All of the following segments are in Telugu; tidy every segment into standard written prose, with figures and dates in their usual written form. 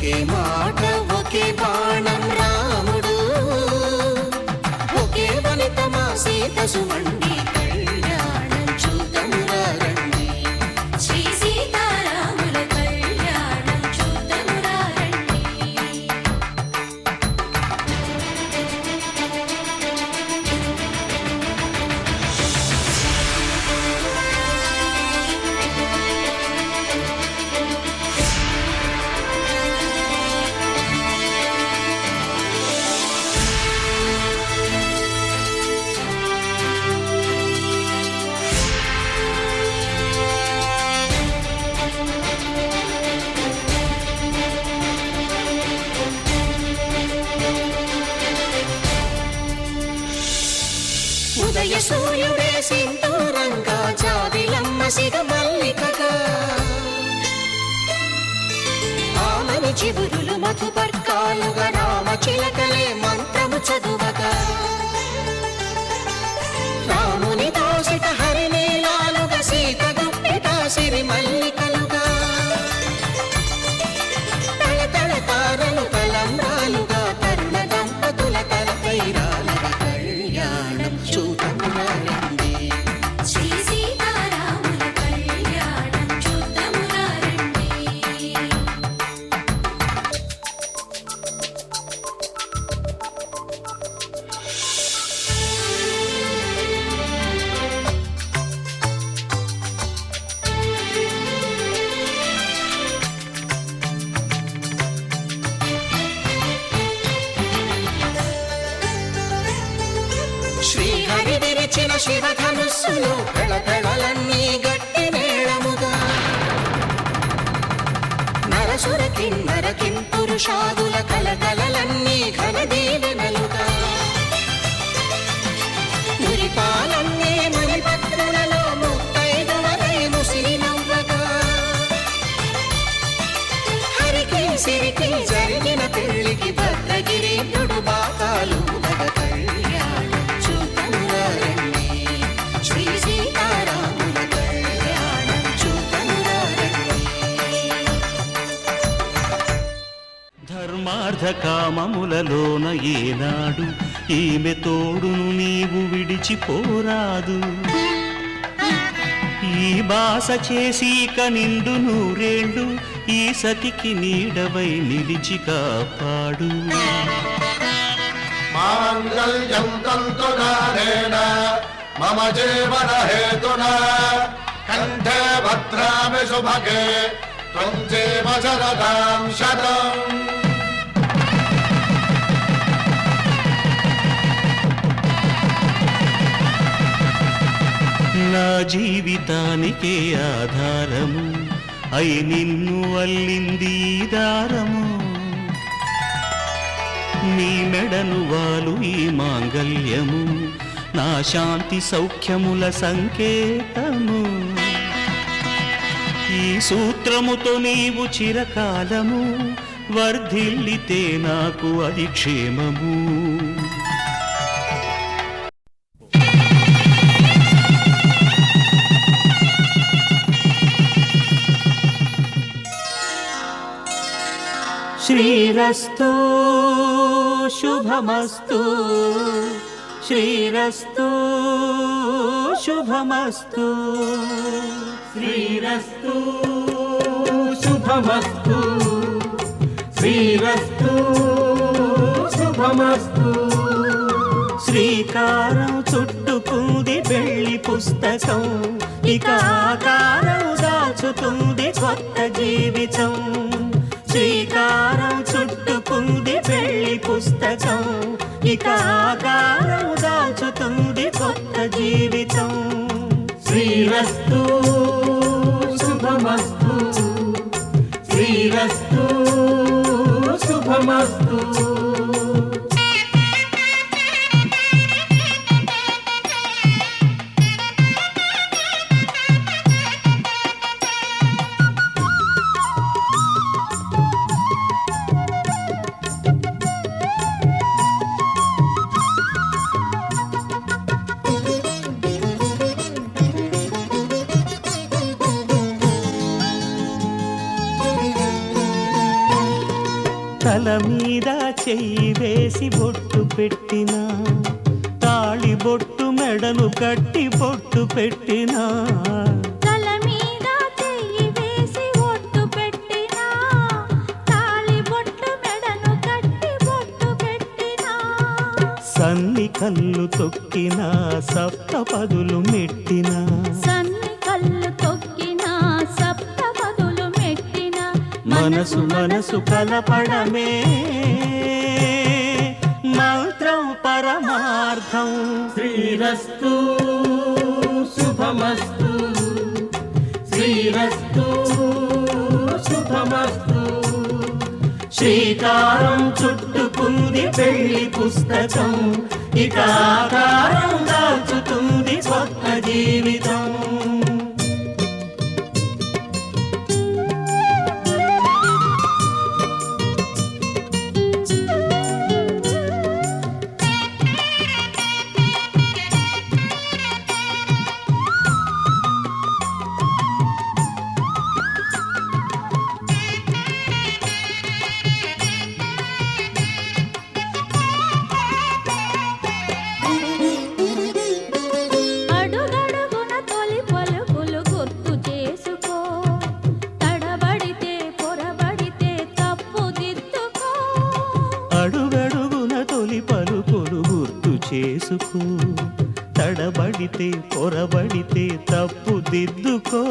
ఒకే మాట ఒకే బాణం రాముడు, ఒకే వనిత మా సీత సుమండి కళ్యాణం చూద్దామురా రండి. శ్రీ సీతారాముల కళ్యాణం చూద్దామురా రండి. ఉదయ సూర్యుడే సింధూరంగా జాబిలమ్మ సిగ మల్లికగా, ఆమని చివురులు మధుపర్కాలుగా రామ చిలకలే మంత్రము చదువగా, రాముని దోసిట హరినీలాలుగా సీత గుప్పిట సిరి మల్లికలుగా, తళతళ తారలు తలంబ్రాలుగా తరుణ దంపతుల తలపై రాలగా కళ్యాణం చూద్దామురా రండి. శ్రీ సీతారాముల కళ్యాణం చూద్దామురా రండి. శ్రీహరి విరిచిన శివధనుస్సులో పెళపెళలన్నీ గట్టి మేళముగా, నరసుర కిన్నర కింపురుషాదుల కలకలలన్నీ ఘన దీవెనలుగా, మురిపాలన్నీ మునిపత్రులలో ముత్తైదువలై ముసిరి నవ్వగా, హరికి సిరికి జరిగిన పెళ్లికి భద్రగిరీంద్రుడు బాకాలు కళ్యాణం చూద్దామురా రండి. శ్రీ సీతారాముల కళ్యాణం చూద్దామురా రండి. ధర్మార్థ కామములలోన ఏనాడు ఈమె తోడును నీవు విడిచిపోరాదు. ఈ బాస చేసి నిండు నూరేళ్ళు ఈ సతికి నీడవై నిలిచి కాపాడు. మాంగళ్యం తంతునానేన మమ జీవన హేతునా కంఠే భద్రామి శుభగే త్వం జీవ శరదాం శతం. నా జీవితానికే ఆధారము అయి నిన్ను అల్లింది ఈ దారము. నీ మెడను వాలు ఈ మాంగళ్యము నా శాంతి సౌఖ్యముల సంకేతము. ఈ సూత్రముతో నీవు చిరకాలము వర్ధిల్లితే నాకు అది క్షేమము. శ్రీరస్తు శుభమస్తు, శ్రీరస్తు శుభమస్తు, శ్రీరస్తు శుభమస్తు, శ్రీరస్తు శుభమస్తు. శ్రీకారం చుట్టుకుంది పెళ్లి పుస్తకం, ఇక ఆకారం దాచుతుంది కొత్త జీవితం. శ్రీకారం చుట్టుకుంది పెళ్లి పుస్తకం, ఇక ఆకారం దాచుతుంది కొత్త జీవితం. శ్రీరస్తు శుభమస్తు, శ్రీరస్తు శుభమస్తు. తల మీద చెయ్యి వేసి బొట్టు పెట్టినా, తాళి బొట్టు మెడను కట్టి బొట్టు పెట్టినా, తల మీద చెయ్యి వేసి బొట్టు పెట్టినా, తాళి బొట్టు మెడను కట్టి బొట్టు పెట్టినా, సన్ని కళ్ళు తొక్కినా సప్తపదులు మెట్టినా, సన్ని కళ్ళు తొక్కినా సప్తపదులు మెట్టినా, మనసు మనసు కలపడమే మంత్రం పరమార్థం. శ్రీరస్తు శుభమస్తు, శ్రీరస్తు శుభమస్తు. శ్రీకారం చుట్టుకుంది పెళ్లి పుస్తకం, ఇక ఆకారం దాల్చుతుంది కొత్త జీవితం. అడుగడుగున తొలి పలుకులు గుర్తు చేసుకో, తడబడితే పొరబడితే తప్పుదిద్దుకో. అడుగడుగున తొలి పలుకులు గుర్తు చేసుకో, తడబడితే పొరబడితే తప్పుదిద్దుకో.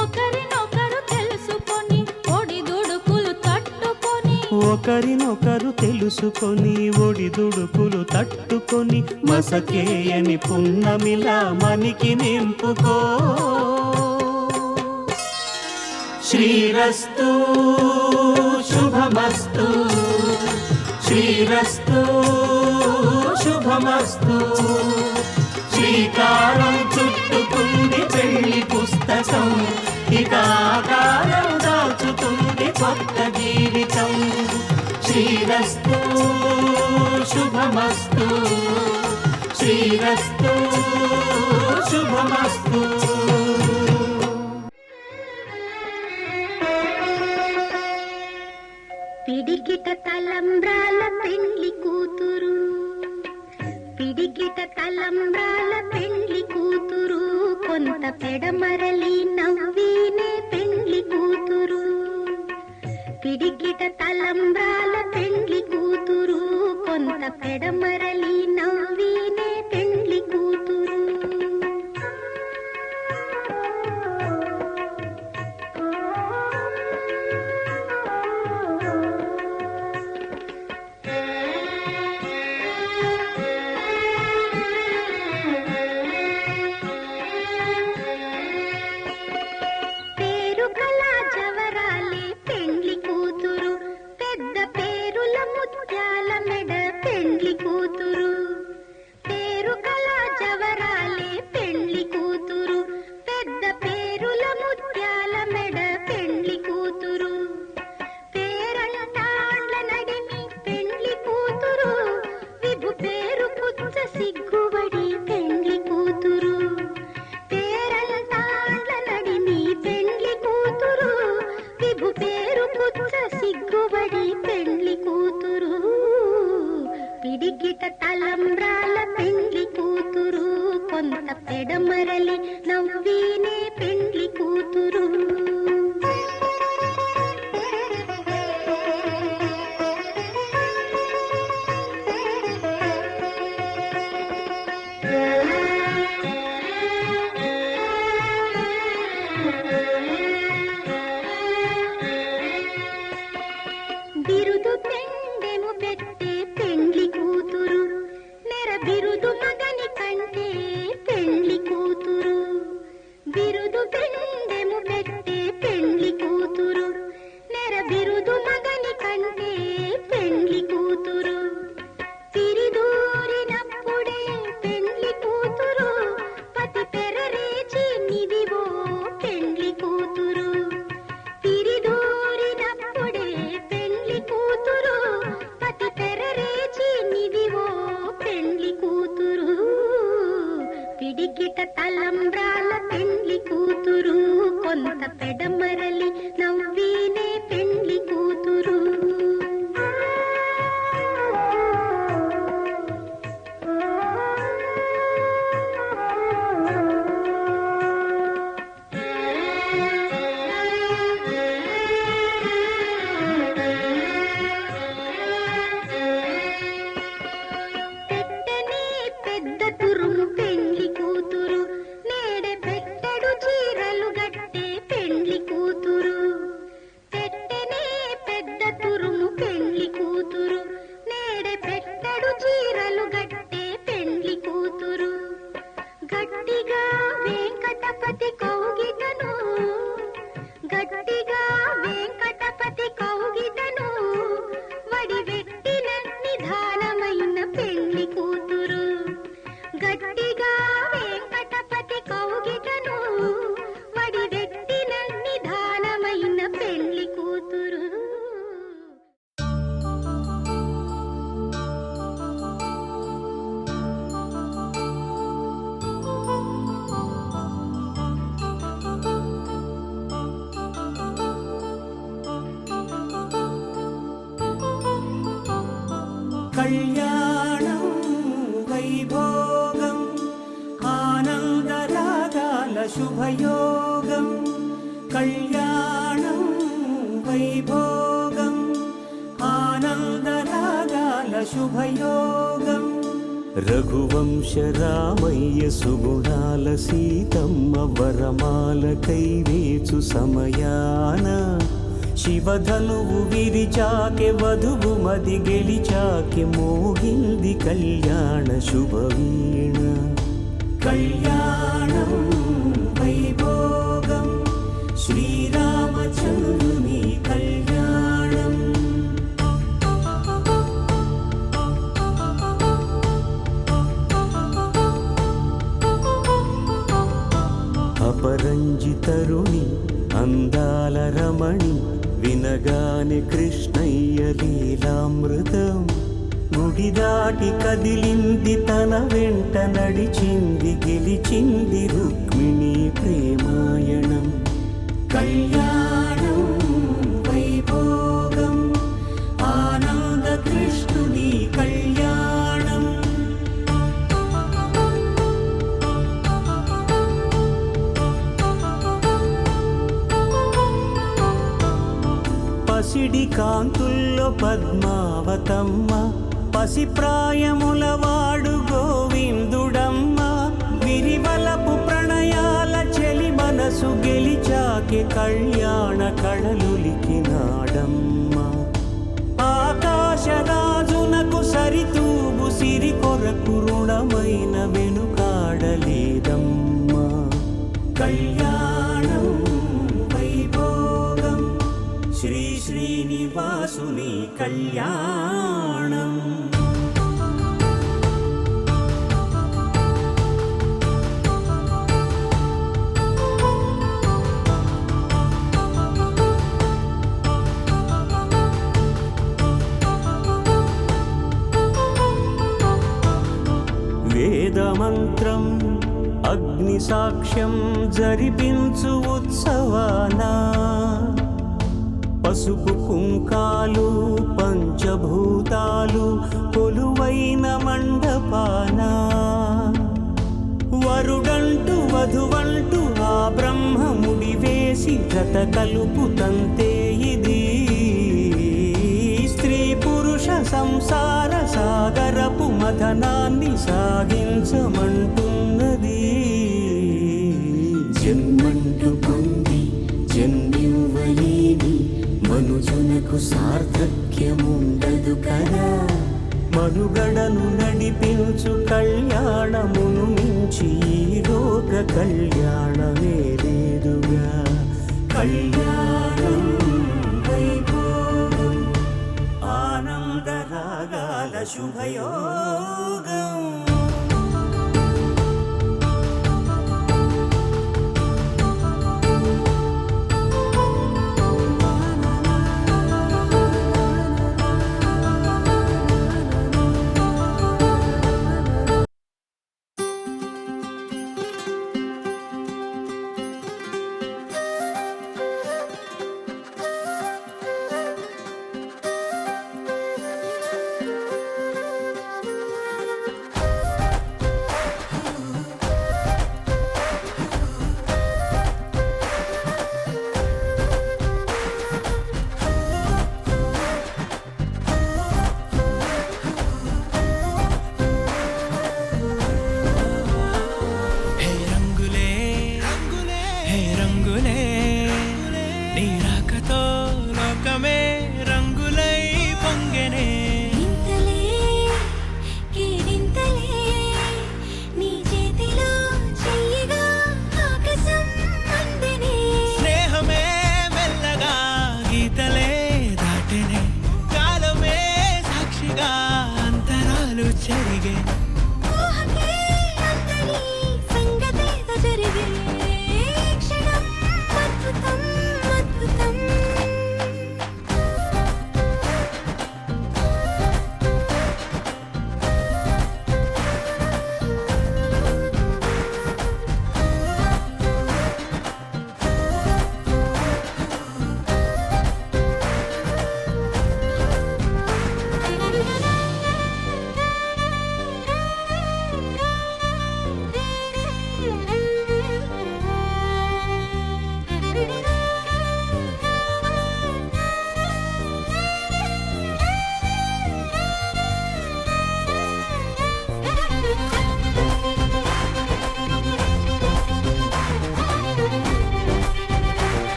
ఒకరినొకరు తెలుసుకొని ఒడిదుడుకులు తట్టుకొని, ఒకరినొకరు తెలుసుకొని ఒడిదుడుకులు తట్టుకొని, మసకేయని పున్నమిలా మనికి నింపుకో. శ్రీరస్తు శుభమస్తు, శ్రీరస్తు శుభమస్తు. శ్రీకారం చుట్టుకుంది పెళ్లి పుస్తకం, ఇక ఆకారం దాల్చుతుంది కొత్త జీవితం. శ్రీరస్తు శుభమస్తు, శ్రీరస్తు శుభమస్తు. పిడికిట తలంబ్రాల పెండ్లి కూతురు, పిడికిట తలంబ్రాల పెండ్లి కూతురు, కొంత పెడమరలి నవ్వీనే పెండ్లి కూతురు. పిడికిట తలంబ్రాల పెండ్లి కూతురు, కొంత పెడమరలి నవ్వీనే పెండ్లి కూతురు. పేరు కళ జవరాలే పెండ్లి కూతురు, పెద్ద పేరుల ముత్యాల మెడ పెండ్లి కూతురు. పేరు కళ జవరాలే పెండ్లి కూతురు, పెద్ద పేరుల ముత్యాల మెడ పెండ్లి కూతురు. పేరంటాళ్ళ నడిమి పెండ్లి కూతురు, విభు పేరు పుచ్చ సిగ్గుబడి పెండ్లి కూతురు. పేరంటాళ్ళ నడిమి పెండ్లి కూతురు, విభు పేరు పుచ్చ సిగ్గుబడి పెండ్లి కూతురు. పిడికిట తలంబ్రాల పెండ్లి కూతురు, కొంత పెడమరలి నవ్వీనే పెండ్లి కూతురు. బిరుదు పెండెము పెట్టే పెండ్లి కూతురు, నెర బిరుదు మగని కంటే పెండ్లి కూతురు. బిరుదు పెండెము పెట్టే పెండ్లి కూతురు, నెర బిరుదు మగని కంటే పెండ్లి కూతురు. తిరిదూరినప్పుడే పెండ్లి కూతురు, పతి పెరరేచి నిదివో పెండ్లి కూతురు. తిరిదూరినప్పుడే పెండ్లి కూతురు, పతి పెరరేచి నిదివో పెండ్లి కూతురు. పిడికిట తలంబ్రాల పెండ్లి కూతురు, కొంత పెడమరలి నవ్వీనే పెండ్లి కూతురు. గట్టిగా వెంకటపతి కౌగిటను వడివెట్టిన నిధానమైన పెళ్లి కూతురు. గట్టిగా వెంకటపతి కౌగిటను వడివెట్టిన నిధానమైన పెళ్లి కూతురు. కళ్యాణం వైభోగం ఆనందరాగాల శుభయోగం. కళ్యాణం వైభోగం ఆనందరాగాల శుభయోగం. రఘువంశ రామయ్య సుగుణాల సీతమ్మ వరమాల కైవేచు సమయాన శివధనువు విరిచాకె వధువు మది గెలిచాకె మోగింది కళ్యాణ శుభవీణ. కళ్యాణం వైభోగం శ్రీరామచంద్రుని కళ్యాణం. అపరంజి తరుణి అందాల రమణి వినగానే కృష్ణయ్య లీలామృతం. గుడి దాటి కదిలింది తన వెంట నడిచింది గెలిచింది రుక్మిణి ప్రేమాయణం. కళ్యాణం వైభోగం ఆనంద కృష్ణుని కళ్యాణం. పసిడి కాంతుల్లో పద్మావతమ్మ పసిప్రాయముల వాడు గోవిందుడమ్మ. విరివలపు ప్రణయాల చెలి మనసు గెలిచాకే కళ్యాణ కళలులికినాడమ్మ. ఆకాశరాజునకు సరితూగు సిరి కొరకు రుణమైన వెనుకాడలేదమ్మ. కళ్యాణం వైభోగం శ్రీ శ్రీనివాసుని కళ్యాణం. వేదమంత్రం అగ్ని సాక్ష్యం జరిపించు ఉత్సవానా. పసుపు కుంకాలు పంచభూతాలు కొలువైన మండపాన. వరుడంటూ వధువంటూ ఆ బ్రహ్మముడి వేసి జత కలుపుతంతే ఇది. స్త్రీ పురుష సంసార సాగరపు మథనాన్ని సాగించమంటున్నది. జన్మంటూ పొంది జన్మివ్వలేని మనుజునకు సార్థక్యముండదు కదా. మనుగడను నడిపించు కళ్యాణమును మించి ఈ లోక కళ్యాణమే లేదుగా. కళ్యాణం వైభోగం ఆనందరాగాల శుభయోగం.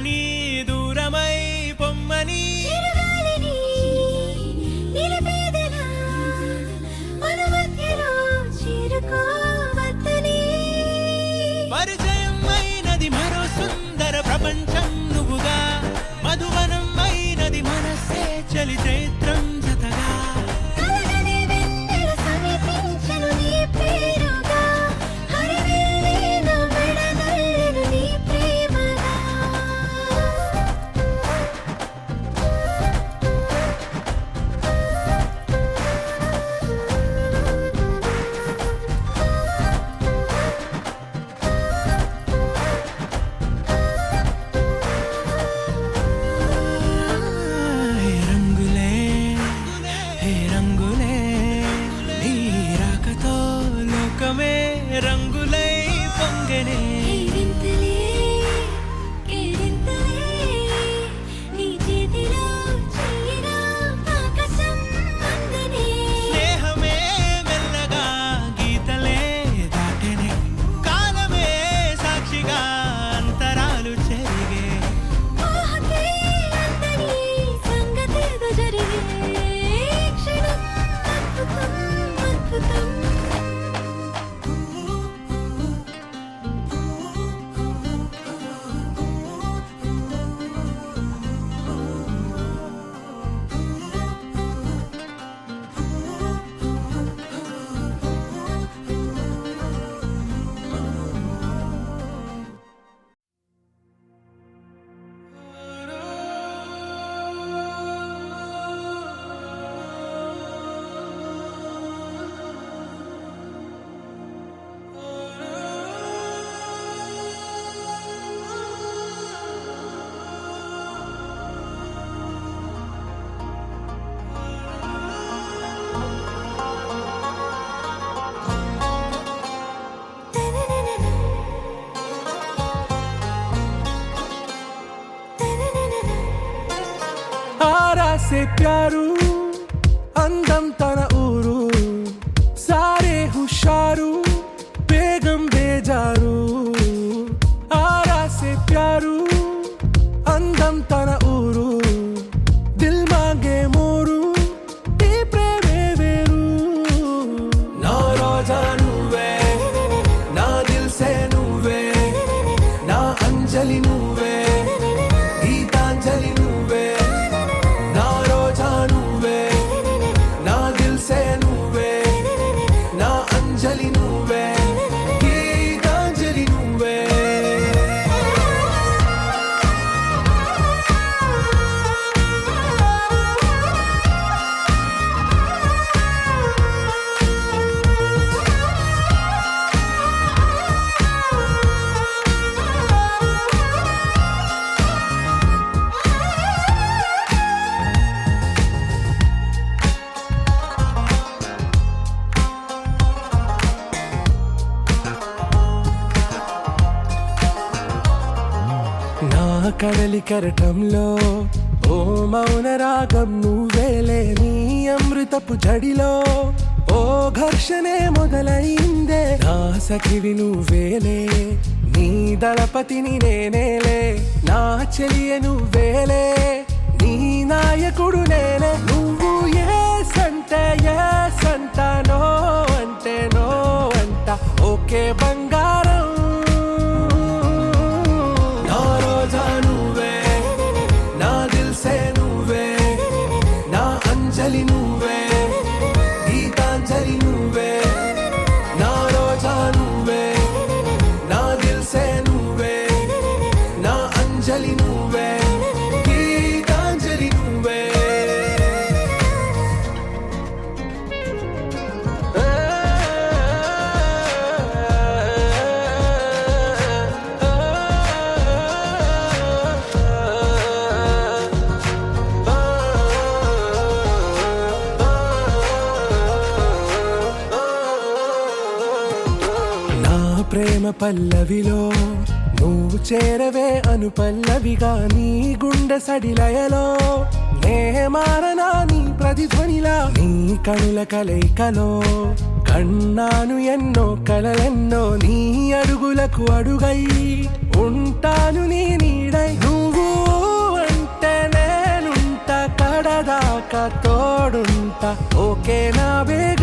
రమ్మని దూరమై పొమ్మని చిరుగాలిని నిలబెదలా మన మధ్యలో చేరుకోవద్దని పరిచయం అయినది మరో సుందర ప్రపంచం నువ్వుగా మధువనం అయినది మనస్సే చలి చైత్రం జతగా కలగని వెన్నెల సమీపించను నీ పేరుగా హరివెల్లి నా మెడనల్లెను నీ ప్రేమగా హే రంగులే హే రంగులే నీ రాకతో లోకమే రంగులై పొంగనే కేరింతలే కేరింతలే నీ చేతిలో చెయ్యిరా ఆకాశం అందనే స్నేహమే మెల్లగా గీతలే దాటెనే కాలమే సాక్షిగా అంతరాలు చెరిగే ఊహకే అందని సంగతేదో జరిగే క్షణం అద్భుతం అద్భుతం आरा से प्यारू అందం తన ఊరు సారే హుషారు బేగం బేజారు ఆరా సే ప్యారు అందం తన ఊరు దిల్ మాంగే మోరు ఈ ప్రేమే వేరు నా రోజా నువ్వే నా దిల్ సే నువ్వే నా అంజలి నువ్వే గీతాంజలి నువ్వే నా రోజా నువ్వే నా దిల్ సే నువ్వే నా అంజలి నువ్వే గీతాంజలి నువ్వే నా కడలి కరటంలో ఓ మౌన రాగం నువ్వేలే నీ అమృతపు జడిలో ఓ ఘర్షణే మొదలైందే నా సఖివి నువ్వేలే నీ దళపతిని నేనేలే నా చెలియ నువ్వేలే నీ నాయకుడు నేనే నువ్వు ఏ సంట నో అంటే నో అంట ఓకే బంగారం నా రోజా నువ్వే నా దిల్ సే నువ్వే నా అంజలి నువ్వే గీతాంజలి నువ్వే నా రోజా నువ్వే నా దిల్ సే నువ్వే నా అంజలి నువ్వే గీతాంజలి నువ్వే నా ప్రేమ పల్లవిలో నువ్వు చేరవే అను పల్లవిగా నీ గుండె సడిలయలో నే మారనా నీ ప్రతిధ్వనిలా నీ కనుల కలయికలో కన్నాను ఎన్నో కలలెన్నో నీ అడుగులకు అడుగై ఉంటాను నీ నీడై నువ్వు ఓకే నా బేగా